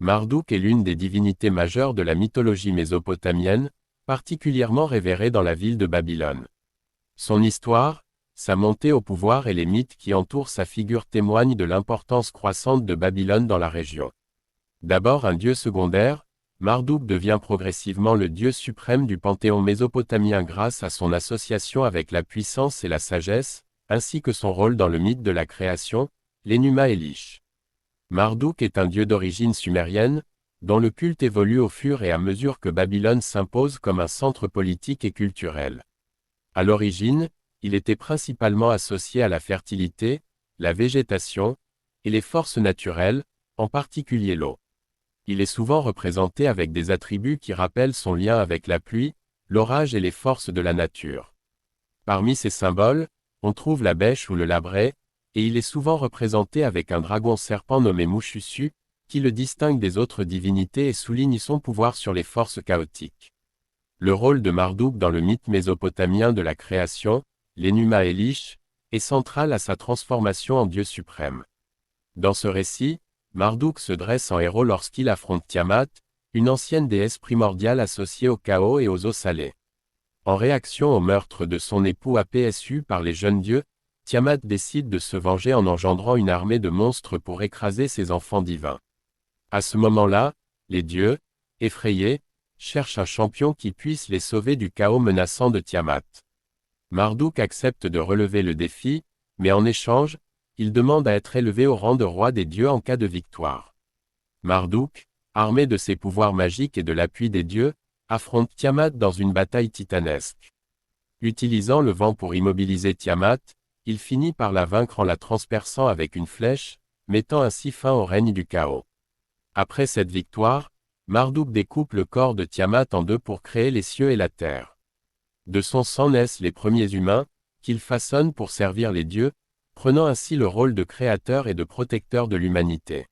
Marduk est l'une des divinités majeures de la mythologie mésopotamienne, particulièrement révérée dans la ville de Babylone. Son histoire, sa montée au pouvoir et les mythes qui entourent sa figure témoignent de l'importance croissante de Babylone dans la région. D'abord un dieu secondaire, Marduk devient progressivement le dieu suprême du panthéon mésopotamien grâce à son association avec la puissance et la sagesse, ainsi que son rôle dans le mythe de la création, l'Enuma Elish. Marduk est un dieu d'origine sumérienne, dont le culte évolue au fur et à mesure que Babylone s'impose comme un centre politique et culturel. À l'origine, il était principalement associé à la fertilité, la végétation, et les forces naturelles, en particulier l'eau. Il est souvent représenté avec des attributs qui rappellent son lien avec la pluie, l'orage et les forces de la nature. Parmi ces symboles, on trouve la bêche ou le labret, et il est souvent représenté avec un dragon serpent nommé Mushushu, qui le distingue des autres divinités et souligne son pouvoir sur les forces chaotiques. Le rôle de Marduk dans le mythe mésopotamien de la création, l'Enuma Elish, est central à sa transformation en dieu suprême. Dans ce récit, Marduk se dresse en héros lorsqu'il affronte Tiamat, une ancienne déesse primordiale associée au chaos et aux eaux salées. En réaction au meurtre de son époux Apsu par les jeunes dieux, Tiamat décide de se venger en engendrant une armée de monstres pour écraser ses enfants divins. À ce moment-là, les dieux, effrayés, cherchent un champion qui puisse les sauver du chaos menaçant de Tiamat. Marduk accepte de relever le défi, mais en échange, il demande à être élevé au rang de roi des dieux en cas de victoire. Marduk, armé de ses pouvoirs magiques et de l'appui des dieux, affronte Tiamat dans une bataille titanesque. Utilisant le vent pour immobiliser Tiamat, il finit par la vaincre en la transperçant avec une flèche, mettant ainsi fin au règne du chaos. Après cette victoire, Marduk découpe le corps de Tiamat en deux pour créer les cieux et la terre. De son sang naissent les premiers humains, qu'il façonne pour servir les dieux, prenant ainsi le rôle de créateur et de protecteur de l'humanité.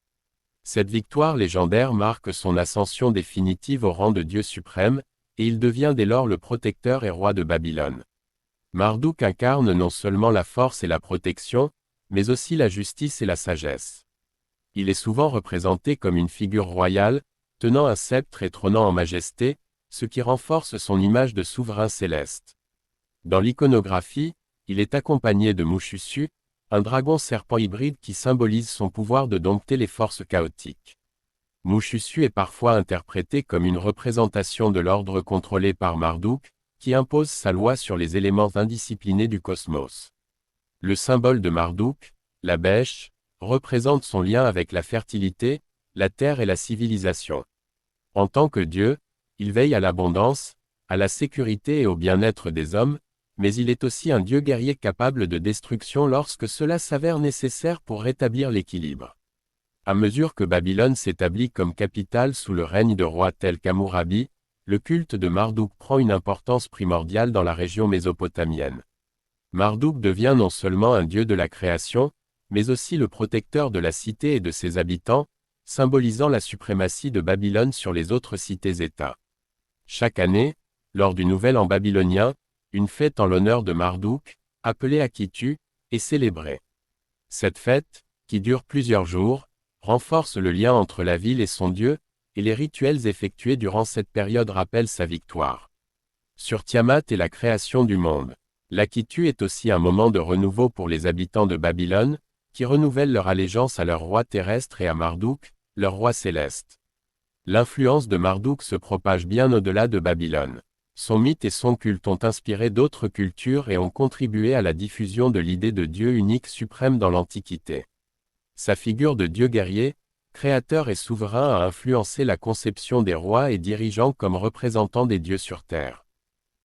Cette victoire légendaire marque son ascension définitive au rang de Dieu suprême, et il devient dès lors le protecteur et roi de Babylone. Marduk incarne non seulement la force et la protection, mais aussi la justice et la sagesse. Il est souvent représenté comme une figure royale, tenant un sceptre et trônant en majesté, ce qui renforce son image de souverain céleste. Dans l'iconographie, il est accompagné de Mushushu, un dragon serpent hybride qui symbolise son pouvoir de dompter les forces chaotiques. Mushushu est parfois interprété comme une représentation de l'ordre contrôlé par Marduk, qui impose sa loi sur les éléments indisciplinés du cosmos. Le symbole de Marduk, la bêche, représente son lien avec la fertilité, la terre et la civilisation. En tant que Dieu, il veille à l'abondance, à la sécurité et au bien-être des hommes, mais il est aussi un Dieu guerrier capable de destruction lorsque cela s'avère nécessaire pour rétablir l'équilibre. À mesure que Babylone s'établit comme capitale sous le règne de rois tels qu'Hammurabi, le culte de Marduk prend une importance primordiale dans la région mésopotamienne. Marduk devient non seulement un dieu de la création, mais aussi le protecteur de la cité et de ses habitants, symbolisant la suprématie de Babylone sur les autres cités-États. Chaque année, lors du Nouvel An babylonien, une fête en l'honneur de Marduk, appelée Akitu, est célébrée. Cette fête, qui dure plusieurs jours, renforce le lien entre la ville et son dieu, et les rituels effectués durant cette période rappellent sa victoire. Sur Tiamat et la création du monde. L'Akitu est aussi un moment de renouveau pour les habitants de Babylone, qui renouvellent leur allégeance à leur roi terrestre et à Marduk, leur roi céleste. L'influence de Marduk se propage bien au-delà de Babylone. Son mythe et son culte ont inspiré d'autres cultures et ont contribué à la diffusion de l'idée de Dieu unique suprême dans l'Antiquité. Sa figure de Dieu guerrier, créateur et souverain a influencé la conception des rois et dirigeants comme représentants des dieux sur terre.